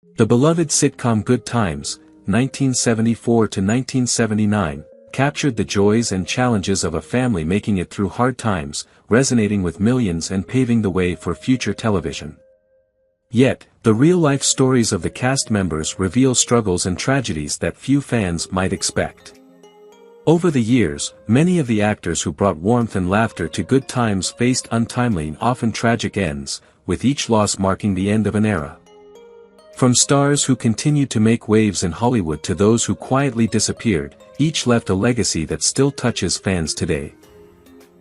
The beloved sitcom Good Times, 1974 to 1979, captured the joys and challenges of a family making it through hard times, resonating with millions and paving the way for future television. Yet, the real-life stories of the cast members reveal struggles and tragedies that few fans might expect. Over the years, many of the actors who brought warmth and laughter to Good Times faced untimely and often tragic ends, with each loss marking the end of an era. From stars who continued to make waves in Hollywood to those who quietly disappeared, each left a legacy that still touches fans today.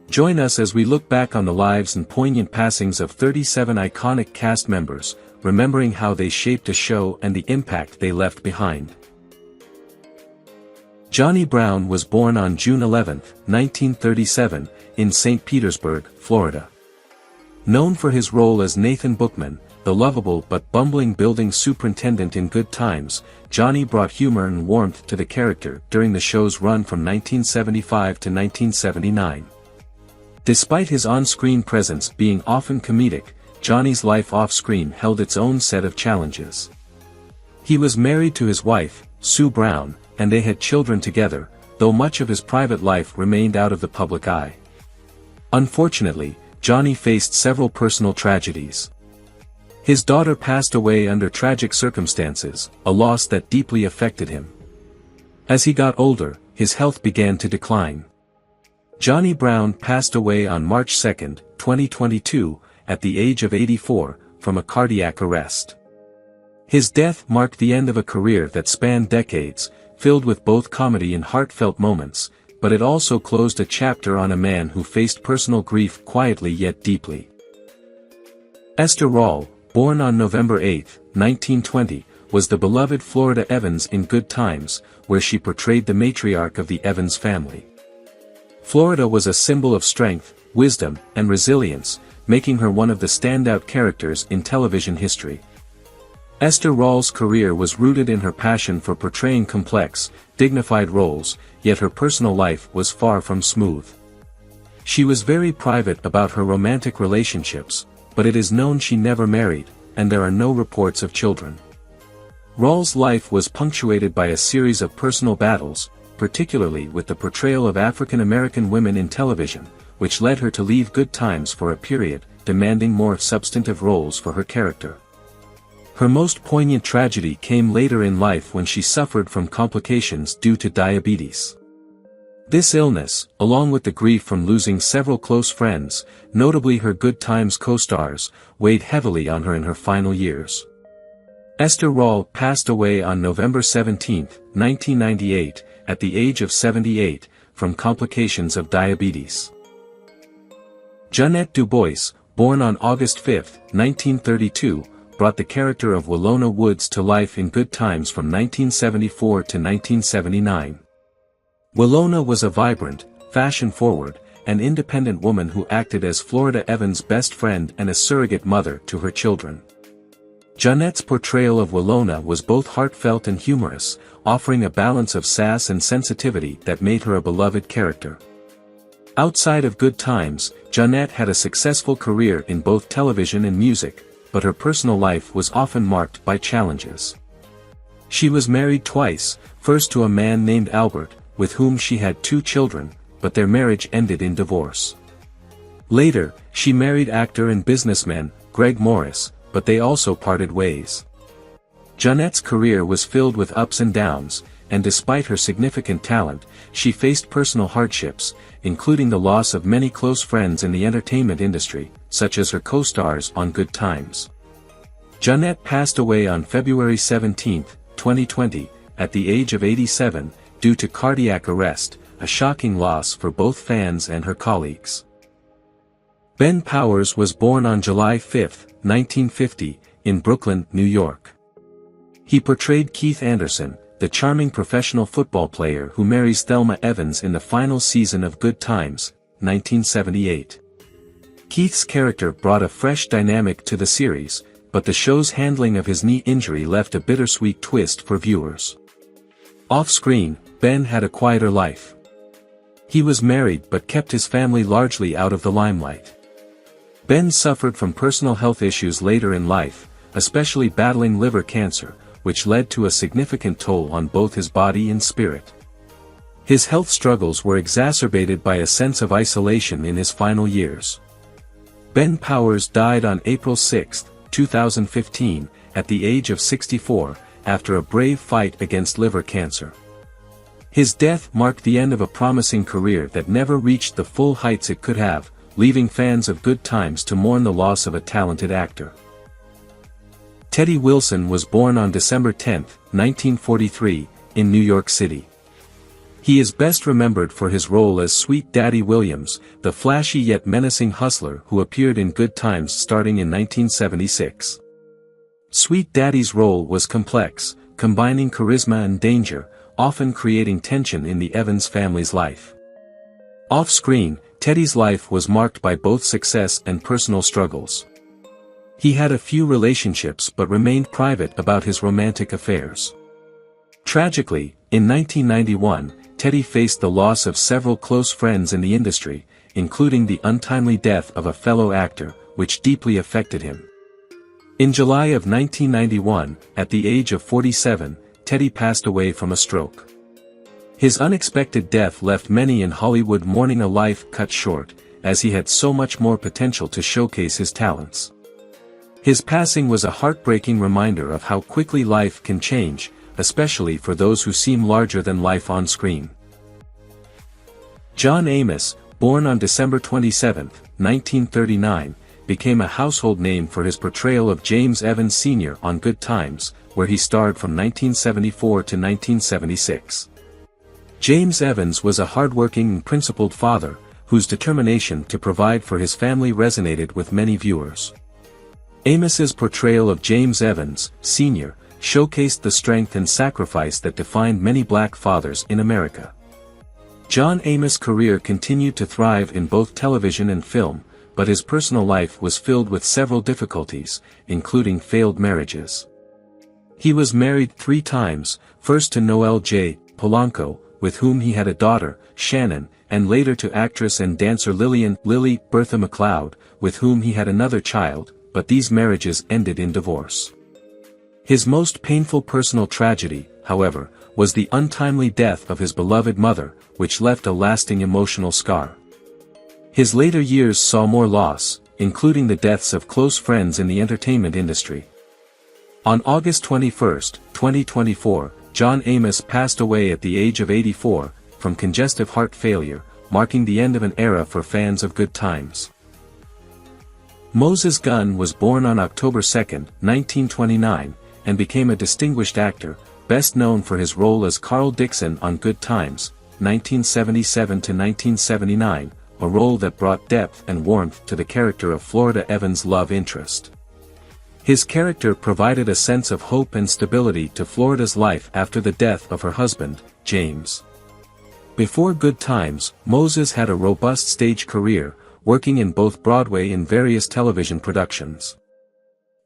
Join us as we look back on the lives and poignant passings of 37 iconic cast members, remembering how they shaped a show and the impact they left behind. Johnny Brown was born on June 11, 1937, in St. Petersburg, Florida. Known for his role as Nathan Bookman, the lovable but bumbling building superintendent in Good Times, Johnny brought humor and warmth to the character during the show's run from 1975 to 1979. Despite his on-screen presence being often comedic, Johnny's life off-screen held its own set of challenges. He was married to his wife, Sue Brown, and they had children together, though much of his private life remained out of the public eye. Unfortunately, Johnny faced several personal tragedies. His daughter passed away under tragic circumstances, a loss that deeply affected him. As he got older, his health began to decline. Johnny Brown passed away on March 2, 2022, at the age of 84, from a cardiac arrest. His death marked the end of a career that spanned decades, filled with both comedy and heartfelt moments, but it also closed a chapter on a man who faced personal grief quietly yet deeply. Esther Rea, born on November 8, 1920, was the beloved Florida Evans in Good Times, where she portrayed the matriarch of the Evans family. Florida was a symbol of strength, wisdom, and resilience, making her one of the standout characters in television history. Esther Rea's career was rooted in her passion for portraying complex, dignified roles, yet her personal life was far from smooth. She was very private about her romantic relationships, but it is known she never married, and there are no reports of children. Rea's life was punctuated by a series of personal battles, particularly with the portrayal of African American women in television, which led her to leave Good Times for a period, demanding more substantive roles for her character. Her most poignant tragedy came later in life when she suffered from complications due to diabetes. This illness, along with the grief from losing several close friends, notably her Good Times co-stars, weighed heavily on her in her final years. Esther Rea passed away on November 17, 1998, at the age of 78, from complications of diabetes. Janette Duo, born on August 5, 1932, brought the character of Willona Woods to life in Good Times from 1974 to 1979. Willona was a vibrant, fashion-forward, and independent woman who acted as Florida Evans' best friend and a surrogate mother to her children. Janette's portrayal of Willona was both heartfelt and humorous, offering a balance of sass and sensitivity that made her a beloved character. Outside of Good Times, Janette had a successful career in both television and music, but her personal life was often marked by challenges. She was married twice, first to a man named Albert, with whom she had 2 children, but their marriage ended in divorce. Later, she married actor and businessman, Greg Morris, but they also parted ways. Janette's career was filled with ups and downs, and despite her significant talent, she faced personal hardships, including the loss of many close friends in the entertainment industry, such as her co-stars on Good Times. Janette passed away on February 17, 2020, at the age of 87, due to cardiac arrest, a shocking loss for both fans and her colleagues. Ben Powers was born on July 5, 1950, in Brooklyn, New York. He portrayed Keith Anderson, the charming professional football player who marries Thelma Evans in the final season of Good Times, 1978. Keith's character brought a fresh dynamic to the series, but the show's handling of his knee injury left a bittersweet twist for viewers. Off-screen, Ben had a quieter life. He was married but kept his family largely out of the limelight. Ben suffered from personal health issues later in life, especially battling liver cancer, which led to a significant toll on both his body and spirit. His health struggles were exacerbated by a sense of isolation in his final years. Ben Powers died on April 6, 2015, at the age of 64, after a brave fight against liver cancer. His death marked the end of a promising career that never reached the full heights it could have, leaving fans of Good Times to mourn the loss of a talented actor. Teddy Wilson was born on December 10, 1943, in New York City. He is best remembered for his role as Sweet Daddy Williams, the flashy yet menacing hustler who appeared in Good Times starting in 1976. Sweet Daddy's role was complex, combining charisma and danger, often creating tension in the Evans family's life. Off-screen, Teddy's life was marked by both success and personal struggles. He had a few relationships but remained private about his romantic affairs. Tragically, in 1991, Teddy faced the loss of several close friends in the industry, including the untimely death of a fellow actor, which deeply affected him. In July of 1991, at the age of 47, Teddy passed away from a stroke. His unexpected death left many in Hollywood mourning a life cut short, as he had so much more potential to showcase his talents. His passing was a heartbreaking reminder of how quickly life can change, especially for those who seem larger than life on screen. John Amos, born on December 27, 1939, became a household name for his portrayal of James Evans Sr. on Good Times, where he starred from 1974 to 1976. James Evans was a hardworking and principled father, whose determination to provide for his family resonated with many viewers. Amos's portrayal of James Evans, Sr., showcased the strength and sacrifice that defined many black fathers in America. John Amos' career continued to thrive in both television and film, but his personal life was filled with several difficulties, including failed marriages. He was married 3 times, first to Noel J. Polanco, with whom he had a daughter, Shannon, and later to actress and dancer Lillian "Lily" Bertha McLeod, with whom he had another child, but these marriages ended in divorce. His most painful personal tragedy, however, was the untimely death of his beloved mother, which left a lasting emotional scar. His later years saw more loss, including the deaths of close friends in the entertainment industry. On August 21, 2024, John Amos passed away at the age of 84, from congestive heart failure, marking the end of an era for fans of Good Times. Moses Gunn was born on October 2, 1929, and became a distinguished actor, best known for his role as Carl Dixon on Good Times, 1977 to 1979, a role that brought depth and warmth to the character of Florida Evans' love interest. His character provided a sense of hope and stability to Florida's life after the death of her husband, James. Before Good Times, Moses had a robust stage career, working in both Broadway and various television productions.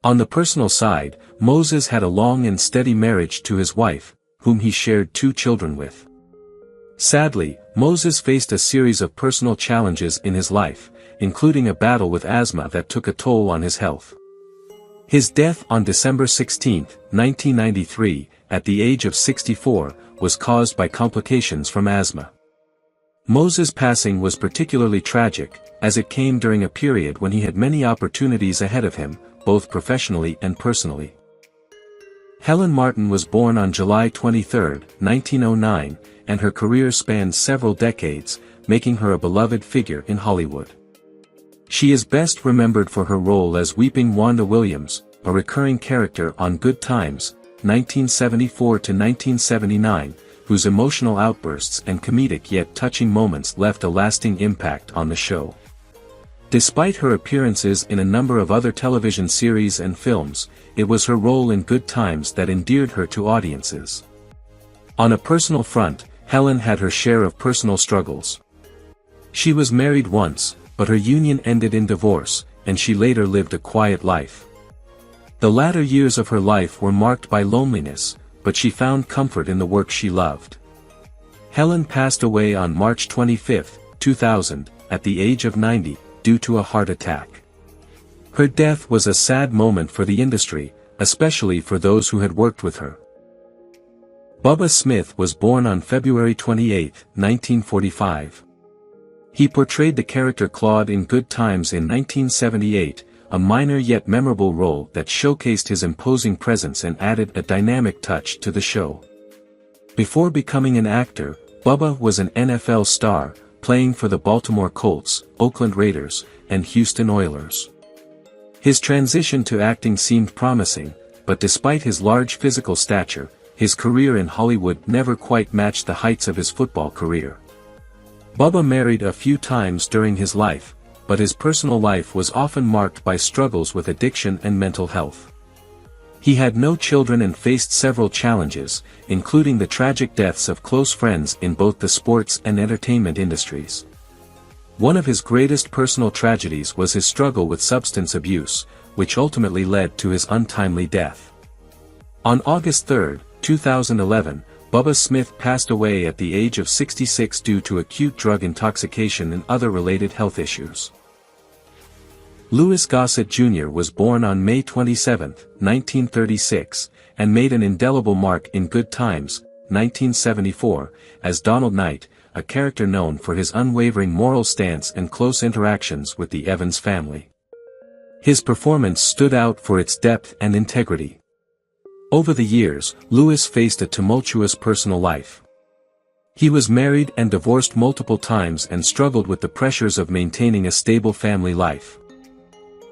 On the personal side, Moses had a long and steady marriage to his wife, whom he shared 2 children with. Sadly, Moses faced a series of personal challenges in his life, including a battle with asthma that took a toll on his health. His death on December 16, 1993, at the age of 64, was caused by complications from asthma. Moses' passing was particularly tragic, as it came during a period when he had many opportunities ahead of him, both professionally and personally. Helen Martin was born on July 23, 1909, and her career spanned several decades, making her a beloved figure in Hollywood. She is best remembered for her role as Weeping Wanda Williams, a recurring character on Good Times, 1974 to 1979, whose emotional outbursts and comedic yet touching moments left a lasting impact on the show. Despite her appearances in a number of other television series and films, it was her role in Good Times that endeared her to audiences. On a personal front, Helen had her share of personal struggles. She was married once, but her union ended in divorce, and she later lived a quiet life. The latter years of her life were marked by loneliness, but she found comfort in the work she loved. Helen passed away on March 25, 2000, at the age of 90, due to a heart attack. Her death was a sad moment for the industry, especially for those who had worked with her. Bubba Smith was born on February 28, 1945. He portrayed the character Claude in Good Times in 1978, a minor yet memorable role that showcased his imposing presence and added a dynamic touch to the show. Before becoming an actor, Bubba was an NFL star, playing for the Baltimore Colts, Oakland Raiders, and Houston Oilers. His transition to acting seemed promising, but despite his large physical stature, his career in Hollywood never quite matched the heights of his football career. Bubba married a few times during his life, but his personal life was often marked by struggles with addiction and mental health. He had no children and faced several challenges, including the tragic deaths of close friends in both the sports and entertainment industries. One of his greatest personal tragedies was his struggle with substance abuse, which ultimately led to his untimely death. On August 3, 2011, Bubba Smith passed away at the age of 66 due to acute drug intoxication and other related health issues. Louis Goset Jr. was born on May 27, 1936, and made an indelible mark in Good Times, 1974, as Donald Knight, a character known for his unwavering moral stance and close interactions with the Evans family. His performance stood out for its depth and integrity. Over the years, Louis faced a tumultuous personal life. He was married and divorced multiple times and struggled with the pressures of maintaining a stable family life.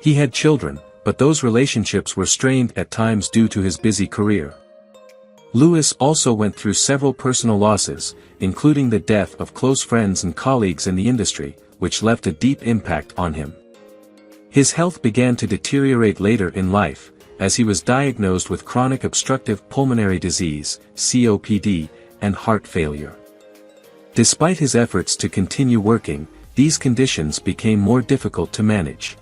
He had children, but those relationships were strained at times due to his busy career. Louis also went through several personal losses, including the death of close friends and colleagues in the industry, which left a deep impact on him. His health began to deteriorate later in life, as he was diagnosed with chronic obstructive pulmonary disease, COPD, and heart failure. Despite his efforts to continue working, these conditions became more difficult to manage.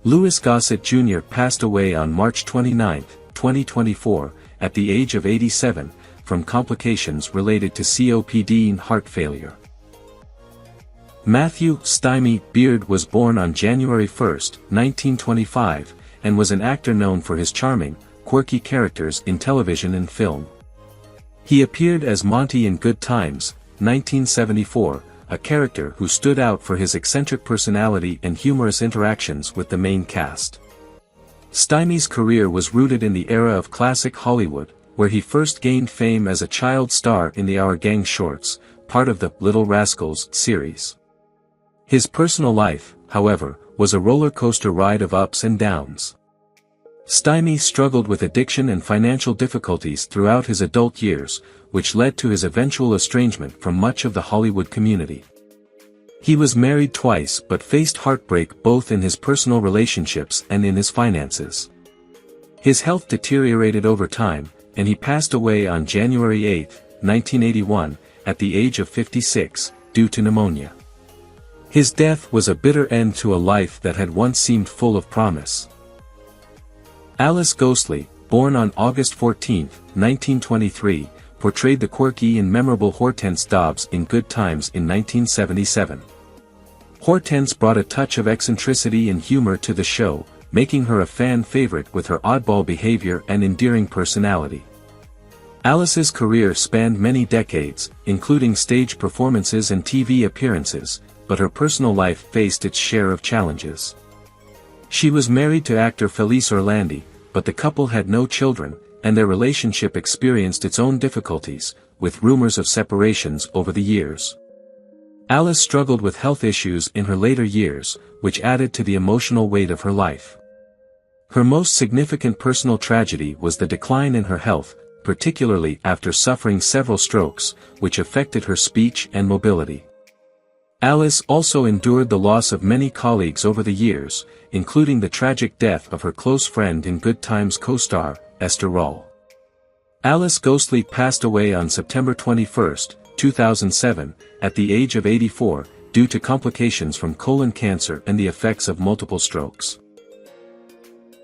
Louis Goset Jr. passed away on March 29, 2024, at the age of 87, from complications related to COPD and heart failure. Matthew "Stymi" Beard was born on January 1, 1925, and was an actor known for his charming, quirky characters in television and film. He appeared as Monty in Good Times, 1974, a character who stood out for his eccentric personality and humorous interactions with the main cast. Stymi's career was rooted in the era of classic Hollywood, where he first gained fame as a child star in the Our Gang shorts, part of the Little Rascals series. His personal life, however, was a roller coaster ride of ups and downs. Stymi struggled with addiction and financial difficulties throughout his adult years, which led to his eventual estrangement from much of the Hollywood community. He was married twice but faced heartbreak both in his personal relationships and in his finances. His health deteriorated over time, and he passed away on January 8, 1981, at the age of 56, due to pneumonia. His death was a bitter end to a life that had once seemed full of promise. Alice Ghostley, born on August 14, 1923, portrayed the quirky and memorable Hortense Dobbs in Good Times in 1977. Hortense brought a touch of eccentricity and humor to the show, making her a fan favorite with her oddball behavior and endearing personality. Alice's career spanned many decades, including stage performances and TV appearances, but her personal life faced its share of challenges. She was married to actor Felice Orlandi, but the couple had no children, and their relationship experienced its own difficulties, with rumors of separations over the years. Alice struggled with health issues in her later years, which added to the emotional weight of her life. Her most significant personal tragedy was the decline in her health, particularly after suffering several strokes, which affected her speech and mobility. Alice also endured the loss of many colleagues over the years, including the tragic death of her close friend and Good Times co-star, Esther Rea. Alice Ghostley passed away on September 21, 2007, at the age of 84, due to complications from colon cancer and the effects of multiple strokes.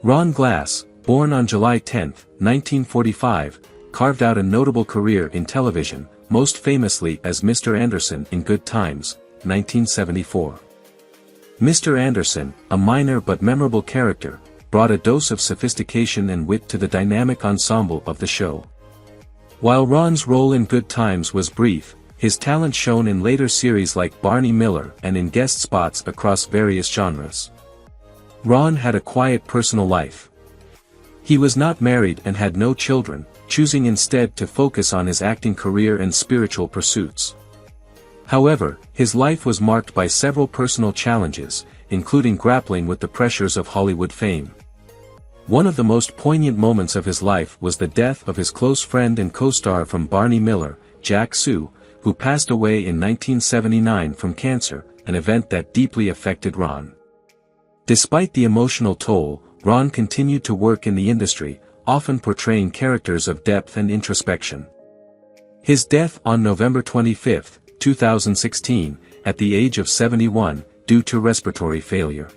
Ron Glass, born on July 10, 1945, carved out a notable career in television, most famously as Mr. Anderson in Good Times, 1974. Mr. Anderson, a minor but memorable character, brought a dose of sophistication and wit to the dynamic ensemble of the show. While Ron's role in Good Times was brief, his talent shone in later series like Barney Miller and in guest spots across various genres. Ron had a quiet personal life. He was not married and had no children, choosing instead to focus on his acting career and spiritual pursuits. However, his life was marked by several personal challenges, including grappling with the pressures of Hollywood fame. One of the most poignant moments of his life was the death of his close friend and co-star from Barney Miller, Jack Sue, who passed away in 1979 from cancer, an event that deeply affected Ron. Despite the emotional toll, Ron continued to work in the industry, often portraying characters of depth and introspection. His death on November 25, 2016, at the age of 71, due to respiratory failure.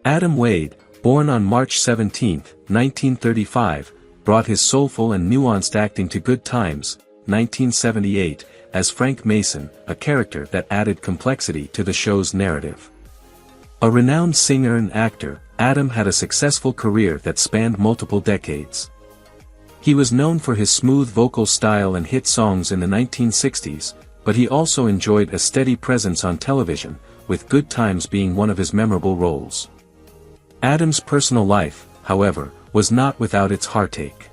Adam Wade, born on March 17, 1935, brought his soulful and nuanced acting to Good Times, 1978, as Frank Mason, a character that added complexity to the show's narrative. A renowned singer and actor, Adam had a successful career that spanned multiple decades. He was known for his smooth vocal style and hit songs in the 1960s, but he also enjoyed a steady presence on television, with Good Times being one of his memorable roles. Adam's personal life, however, was not without its heartache.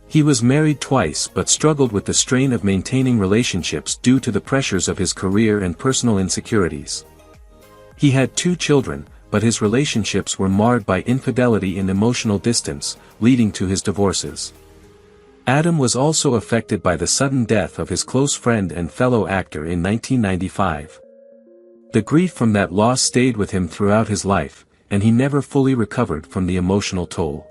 He was married twice but struggled with the strain of maintaining relationships due to the pressures of his career and personal insecurities. He had 2 children, but his relationships were marred by infidelity and emotional distance, leading to his divorces. Adam was also affected by the sudden death of his close friend and fellow actor in 1995. The grief from that loss stayed with him throughout his life, and he never fully recovered from the emotional toll.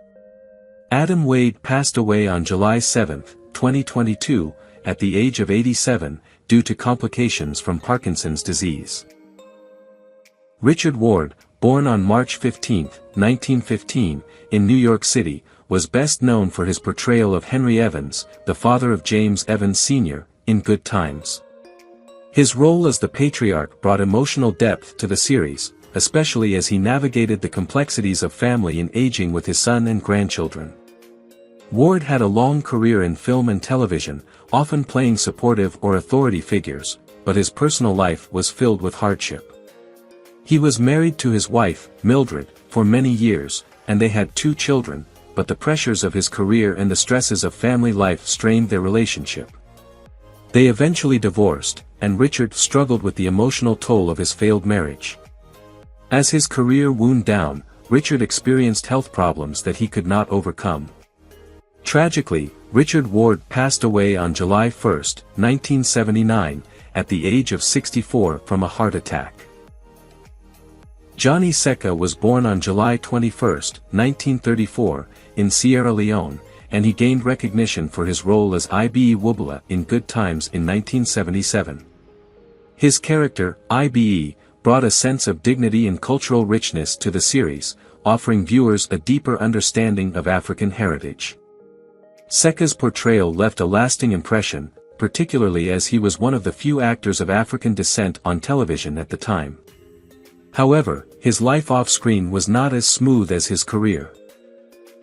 Adam Wade passed away on July 7, 2022, at the age of 87, due to complications from Parkinson's disease. Richard Ward, born on March 15, 1915, in New York City, was best known for his portrayal of Henry Evans, the father of James Evans Sr., in Good Times. His role as the patriarch brought emotional depth to the series, especially as he navigated the complexities of family and aging with his son and grandchildren. Ward had a long career in film and television, often playing supportive or authority figures, but his personal life was filled with hardship. He was married to his wife, Mildred, for many years, and they had 2 children, but the pressures of his career and the stresses of family life strained their relationship. They eventually divorced, and Richard struggled with the emotional toll of his failed marriage. As his career wound down, Richard experienced health problems that he could not overcome. Tragically, Richard Ward passed away on July 1, 1979, at the age of 64 from a heart attack. Johnny Secca was born on July 21, 1934, in Sierra Leone, and he gained recognition for his role as Ibe Wubala in Good Times in 1977. His character, Ibe, brought a sense of dignity and cultural richness to the series, offering viewers a deeper understanding of African heritage. Secca's portrayal left a lasting impression, particularly as he was one of the few actors of African descent on television at the time. However, his life off-screen was not as smooth as his career.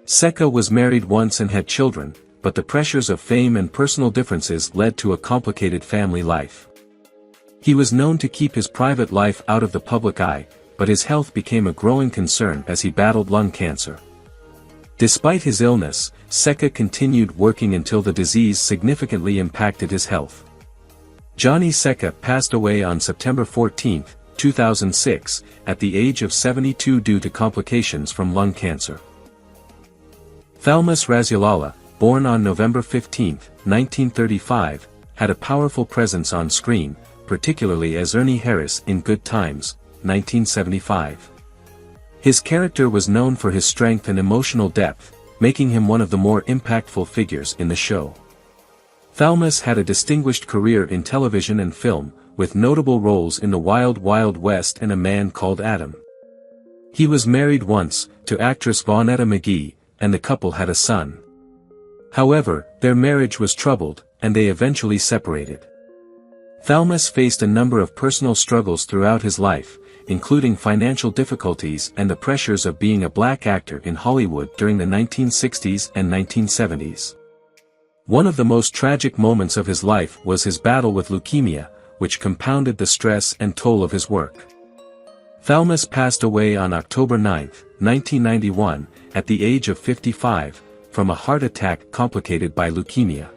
Secca was married once and had children, but the pressures of fame and personal differences led to a complicated family life. He was known to keep his private life out of the public eye, but his health became a growing concern as he battled lung cancer. Despite his illness, Secca continued working until the disease significantly impacted his health. Johnny Secca passed away on September 14, 2006, at the age of 72 due to complications from lung cancer. Thalmus Rasulala, born on November 15, 1935, had a powerful presence on screen, particularly as Ernie Harris in Good Times, 1975. His character was known for his strength and emotional depth, making him one of the more impactful figures in the show. Thalmus had a distinguished career in television and film, with notable roles in The Wild Wild West and A Man Called Adam. He was married once, to actress Vonetta McGee, and the couple had a son. However, their marriage was troubled, and they eventually separated. Thalmus faced a number of personal struggles throughout his life, including financial difficulties and the pressures of being a black actor in Hollywood during the 1960s and 1970s. One of the most tragic moments of his life was his battle with leukemia, which compounded the stress and toll of his work. Thalmus passed away on October 9, 1991, at the age of 55, from a heart attack complicated by leukemia.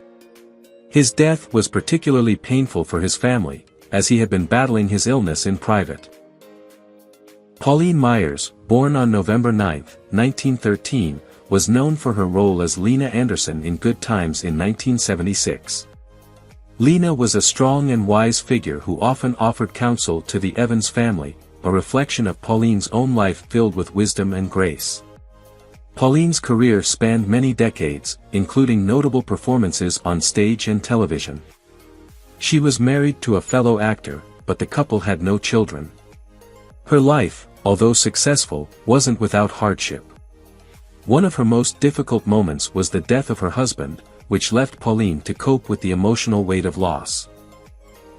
His death was particularly painful for his family, as he had been battling his illness in private. Pauline Meyers, born on November 9, 1913, was known for her role as Lena Anderson in Good Times in 1976. Lena was a strong and wise figure who often offered counsel to the Evans family, a reflection of Pauline's own life filled with wisdom and grace. Pauline's career spanned many decades, including notable performances on stage and television. She was married to a fellow actor, but the couple had no children. Her life, although successful, wasn't without hardship. One of her most difficult moments was the death of her husband, which left Pauline to cope with the emotional weight of loss.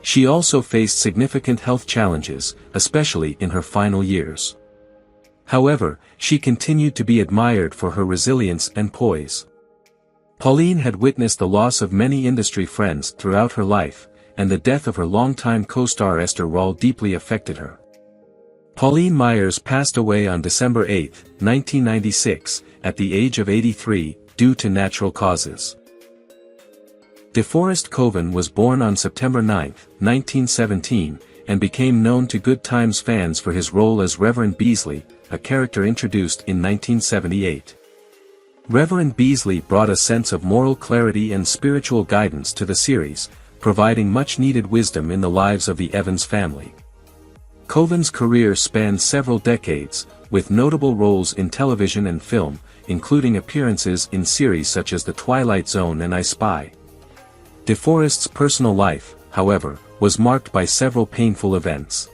She also faced significant health challenges, especially in her final years. However, she continued to be admired for her resilience and poise. Pauline had witnessed the loss of many industry friends throughout her life, and the death of her longtime co-star Esther Rea deeply affected her. Pauline Meyers passed away on December 8, 1996, at the age of 83, due to natural causes. DeForest Koven was born on September 9, 1917, and became known to Good Times fans for his role as Reverend Beasley, a character introduced in 1978. Reverend Beasley brought a sense of moral clarity and spiritual guidance to the series, providing much-needed wisdom in the lives of the Evans family. Koven's career spanned several decades, with notable roles in television and film, including appearances in series such as The Twilight Zone and I Spy. DeForest's personal life, however, was marked by several painful events.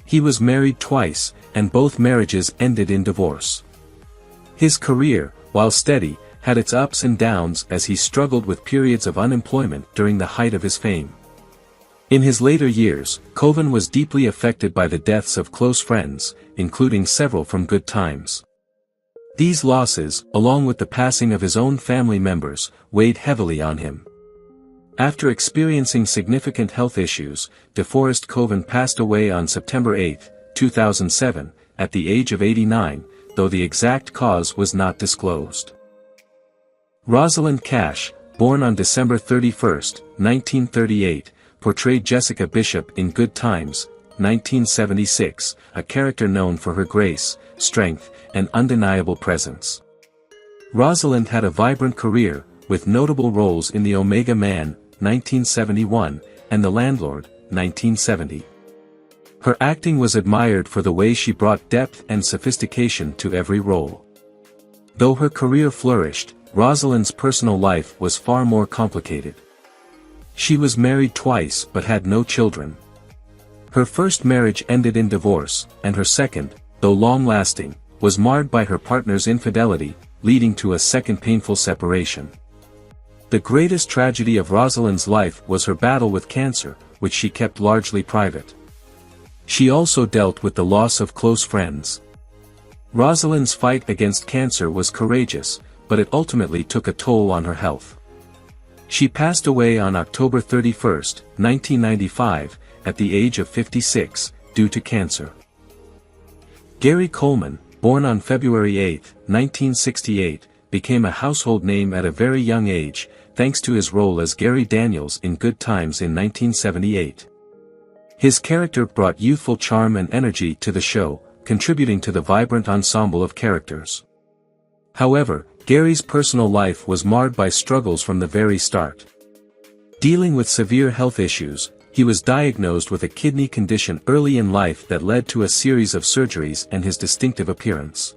He was married twice, and both marriages ended in divorce. His career, while steady, had its ups and downs as he struggled with periods of unemployment during the height of his fame. In his later years, Koven was deeply affected by the deaths of close friends, including several from Good Times. These losses, along with the passing of his own family members, weighed heavily on him. After experiencing significant health issues, DeForest Koven passed away on September 8, 2007, at the age of 89, though the exact cause was not disclosed. Rosalyn Cash, born on December 31, 1938, portrayed Jessica Bishop in Good Times, 1976, a character known for her grace, strength, and undeniable presence. Rosalyn had a vibrant career, with notable roles in The Omega Man, 1971, and The Landlord, 1970. Her acting was admired for the way she brought depth and sophistication to every role. Though her career flourished, Rosalyn's personal life was far more complicated. She was married twice but had no children. Her first marriage ended in divorce, and her second, though long-lasting, was marred by her partner's infidelity, leading to a second painful separation. The greatest tragedy of Rosalyn's life was her battle with cancer, which she kept largely private. She also dealt with the loss of close friends. Rosalyn's fight against cancer was courageous, but it ultimately took a toll on her health. She passed away on October 31, 1995, at the age of 56, due to cancer. Gary Coleman, born on February 8, 1968, became a household name at a very young age, thanks to his role as Gary Daniels in Good Times in 1978. His character brought youthful charm and energy to the show, contributing to the vibrant ensemble of characters. However, Gary's personal life was marred by struggles from the very start. Dealing with severe health issues, he was diagnosed with a kidney condition early in life that led to a series of surgeries and his distinctive appearance.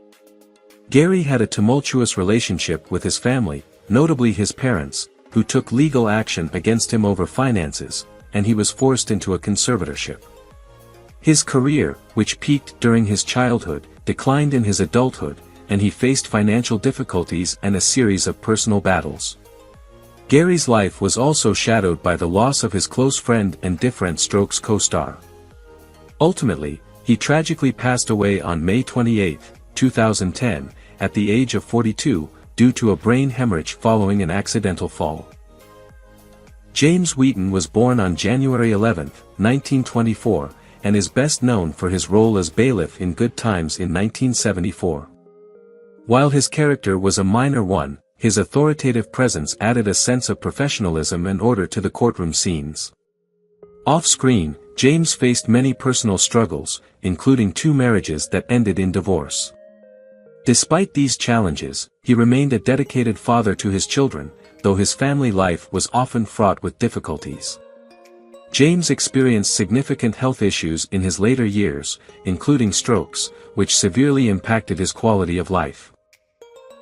Gary had a tumultuous relationship with his family, notably his parents, who took legal action against him over finances, and he was forced into a conservatorship. His career, which peaked during his childhood, declined in his adulthood, and he faced financial difficulties and a series of personal battles. Gary's life was also shadowed by the loss of his close friend and DeForest Koven's co-star. Ultimately, He tragically passed away on May 28, 2010, at the age of 42, due to a brain hemorrhage following an accidental fall. James Wheaton was born on January 11, 1924, and is best known for his role as bailiff in Good Times in 1974. While his character was a minor one, his authoritative presence added a sense of professionalism and order to the courtroom scenes. Off-screen, James faced many personal struggles, including 2 marriages that ended in divorce. Despite these challenges, he remained a dedicated father to his children, though his family life was often fraught with difficulties. James experienced significant health issues in his later years, including strokes, which severely impacted his quality of life.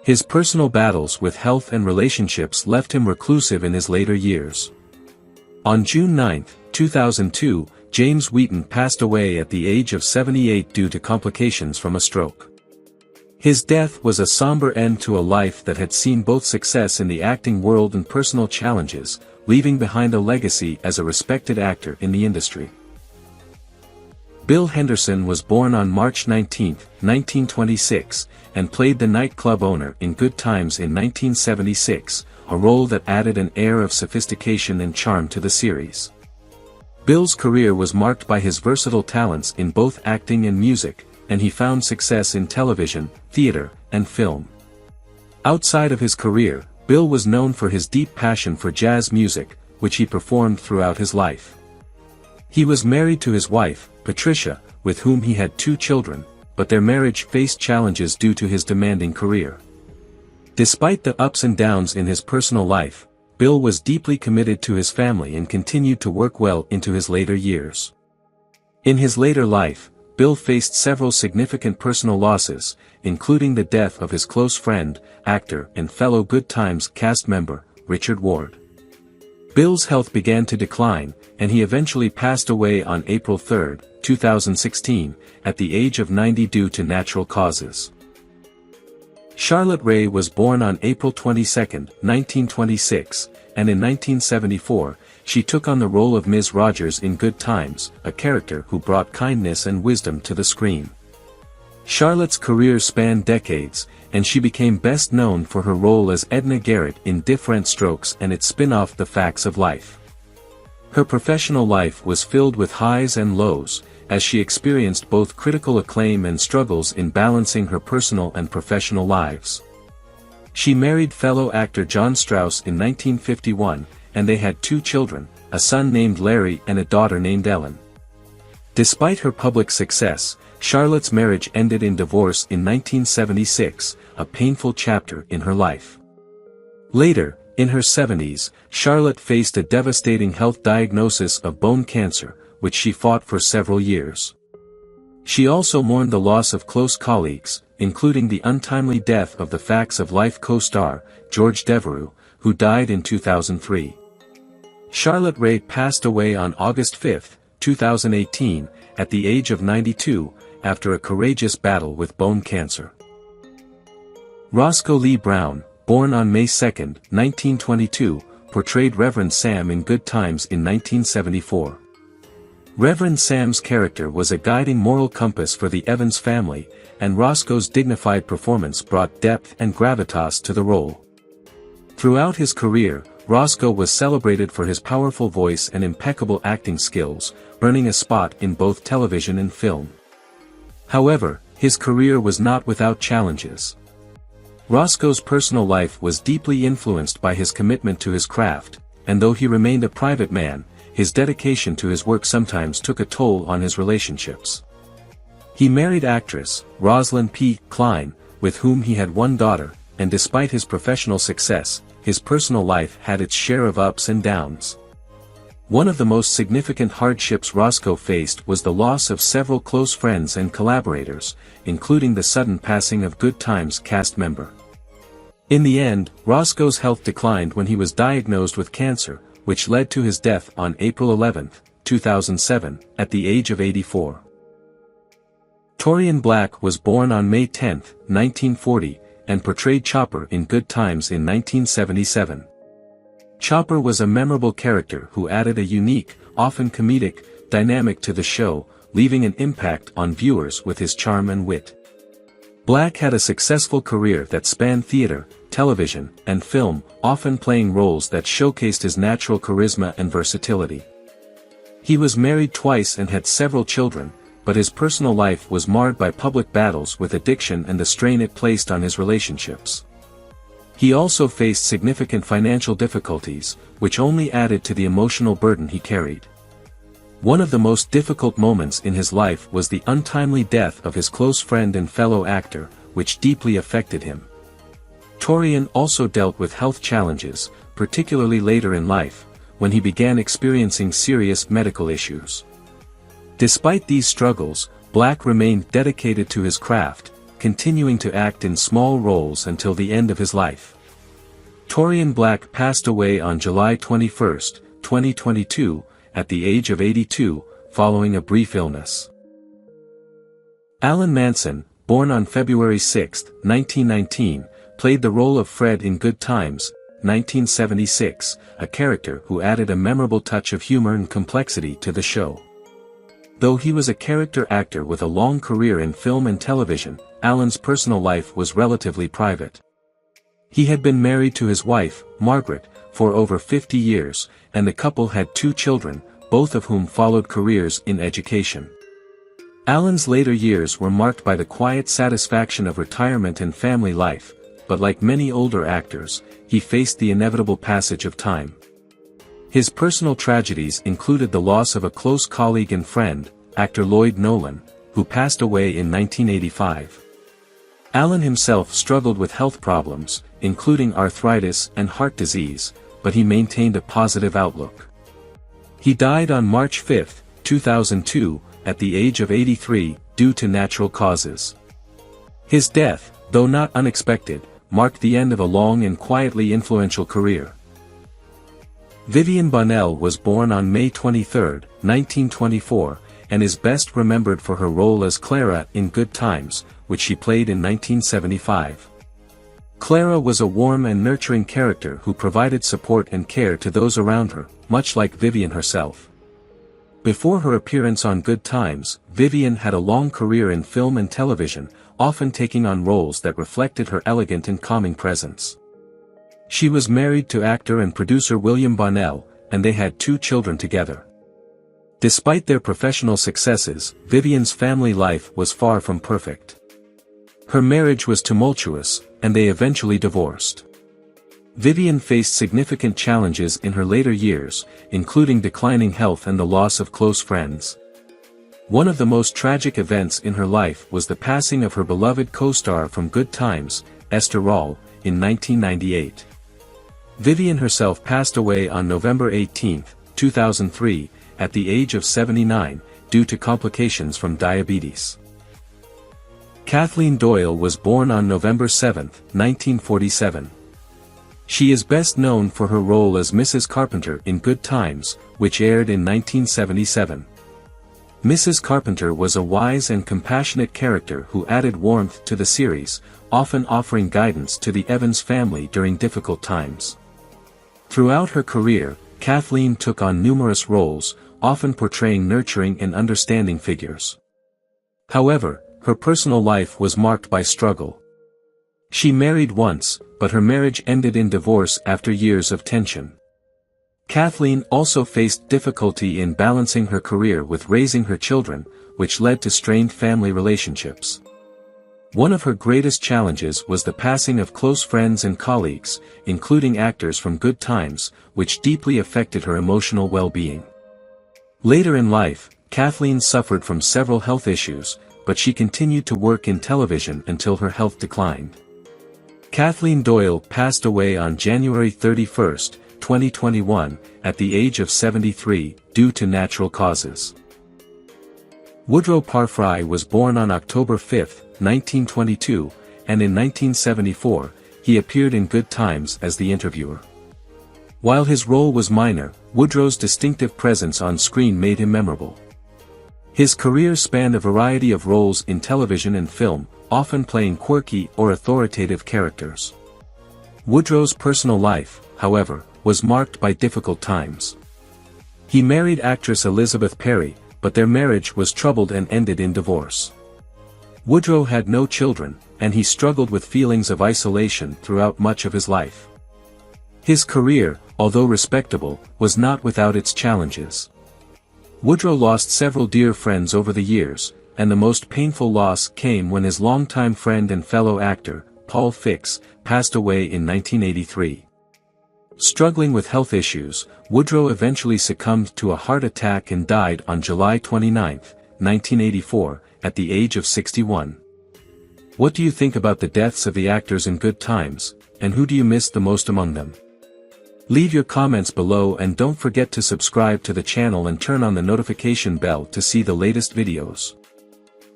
His personal battles with health and relationships left him reclusive in his later years. On June 9, 2002, James Wheaton passed away at the age of 78 due to complications from a stroke. His death was a somber end to a life that had seen both success in the acting world and personal challenges, leaving behind a legacy as a respected actor in the industry. Bill Henderson was born on March 19, 1926, and played the nightclub owner in Good Times in 1976, a role that added an air of sophistication and charm to the series. Bill's career was marked by his versatile talents in both acting and music, and he found success in television, theater, and film. Outside of his career, Bill was known for his deep passion for jazz music, which he performed throughout his life. He was married to his wife, Patricia, with whom he had 2 children, but their marriage faced challenges due to his demanding career. Despite the ups and downs in his personal life, Bill was deeply committed to his family and continued to work well into his later years. In his later life, Bill faced several significant personal losses, including the death of his close friend, actor and fellow Good Times cast member, Richard Ward. Bill's health began to decline, and he eventually passed away on April 3, 2016, at the age of 90 due to natural causes. Charlotte Rae was born on April 22, 1926, and in 1974, she took on the role of Ms. Rogers in Good Times, a character who brought kindness and wisdom to the screen. Charlotte's career spanned decades, and she became best known for her role as Edna Garrett in Different Strokes and its spin-off The Facts of Life. Her professional life was filled with highs and lows, as she experienced both critical acclaim and struggles in balancing her personal and professional lives. She married fellow actor John Strauss in 1951, and they had 2 children, a son named Larry and a daughter named Ellen. Despite her public success, Charlotte's marriage ended in divorce in 1976, a painful chapter in her life. Later, in her 70s, Charlotte faced a devastating health diagnosis of bone cancer, which she fought for several years. She also mourned the loss of close colleagues, including the untimely death of The Facts of Life co-star, George Devereux, who died in 2003. Charlotte Rae passed away on August 5, 2018, at the age of 92, after a courageous battle with bone cancer. Rosco Lee Brown, born on May 2, 1922, portrayed Reverend Sam in Good Times in 1974. Reverend Sam's character was a guiding moral compass for the Evans family, and Roscoe's dignified performance brought depth and gravitas to the role. Throughout his career, Rosco was celebrated for his powerful voice and impeccable acting skills, earning a spot in both television and film. However, his career was not without challenges. Roscoe's personal life was deeply influenced by his commitment to his craft, and though he remained a private man, his dedication to his work sometimes took a toll on his relationships. He married actress, Rosalyn P. Klein, with whom he had 1 daughter, and despite his professional success, his personal life had its share of ups and downs. One of the most significant hardships Rosco faced was the loss of several close friends and collaborators, including the sudden passing of Good Times cast member. In the end, Roscoe's health declined when he was diagnosed with cancer, which led to his death on April 11, 2007, at the age of 84. Torian Black was born on May 10, 1940, and portrayed Chopper in Good Times in 1977. Chopper was a memorable character who added a unique, often comedic, dynamic to the show, leaving an impact on viewers with his charm and wit. Black had a successful career that spanned theater, television, and film, often playing roles that showcased his natural charisma and versatility. He was married twice and had several children, but his personal life was marred by public battles with addiction and the strain it placed on his relationships. He also faced significant financial difficulties, which only added to the emotional burden he carried. One of the most difficult moments in his life was the untimely death of his close friend and fellow actor, which deeply affected him. Torian also dealt with health challenges, particularly later in life, when he began experiencing serious medical issues. Despite these struggles, Black remained dedicated to his craft, continuing to act in small roles until the end of his life. Torian Black passed away on July 21, 2022, at the age of 82, following a brief illness. Alan Manson, born on February 6, 1919, played the role of Fred in Good Times, 1976, a character who added a memorable touch of humor and complexity to the show. Though he was a character actor with a long career in film and television, Alan's personal life was relatively private. He had been married to his wife, Margaret, for over 50 years, and the couple had 2 children, both of whom followed careers in education. Alan's later years were marked by the quiet satisfaction of retirement and family life, but like many older actors, he faced the inevitable passage of time. His personal tragedies included the loss of a close colleague and friend, actor Lloyd Nolan, who passed away in 1985. Alan himself struggled with health problems, including arthritis and heart disease, but he maintained a positive outlook. He died on March 5, 2002, at the age of 83, due to natural causes. His death, though not unexpected, marked the end of a long and quietly influential career. Vivien Bonell was born on May 23, 1924, and is best remembered for her role as Clara in Good Times, which she played in 1975. Clara was a warm and nurturing character who provided support and care to those around her, much like Vivien herself. Before her appearance on Good Times, Vivien had a long career in film and television, often taking on roles that reflected her elegant and calming presence. She was married to actor and producer William Bonell, and they had 2 children together. Despite their professional successes, Vivien's family life was far from perfect. Her marriage was tumultuous, and they eventually divorced. Vivien faced significant challenges in her later years, including declining health and the loss of close friends. One of the most tragic events in her life was the passing of her beloved co-star from Good Times, Esther Rea, in 1998. Vivien herself passed away on November 18, 2003, at the age of 79, due to complications from diabetes. Kathleen Doyle was born on November 7, 1947. She is best known for her role as Mrs. Carpenter in Good Times, which aired in 1977. Mrs. Carpenter was a wise and compassionate character who added warmth to the series, often offering guidance to the Evans family during difficult times. Throughout her career, Kathleen took on numerous roles, often portraying nurturing and understanding figures. However, her personal life was marked by struggle. She married once, but her marriage ended in divorce after years of tension. Kathleen also faced difficulty in balancing her career with raising her children, which led to strained family relationships. One of her greatest challenges was the passing of close friends and colleagues, including actors from Good Times, which deeply affected her emotional well-being. Later in life, Kathleen suffered from several health issues, but she continued to work in television until her health declined. Kathleen Doyle passed away on January 31, 2021, at the age of 73, due to natural causes. Woodrow Fry was born on October 5, 1922, and in 1974, he appeared in Good Times as the interviewer. While his role was minor, Woodrow's distinctive presence on screen made him memorable. His career spanned a variety of roles in television and film, often playing quirky or authoritative characters. Woodrow's personal life, however, was marked by difficult times. He married actress Elizabeth Perry, but their marriage was troubled and ended in divorce. Woodrow had no children, and he struggled with feelings of isolation throughout much of his life. His career, although respectable, was not without its challenges. Woodrow lost several dear friends over the years, and the most painful loss came when his longtime friend and fellow actor, Paul Fix, passed away in 1983. Struggling with health issues, Woodrow eventually succumbed to a heart attack and died on July 29, 1984, at the age of 61. What do you think about the deaths of the actors in Good Times, and who do you miss the most among them? Leave your comments below and don't forget to subscribe to the channel and turn on the notification bell to see the latest videos.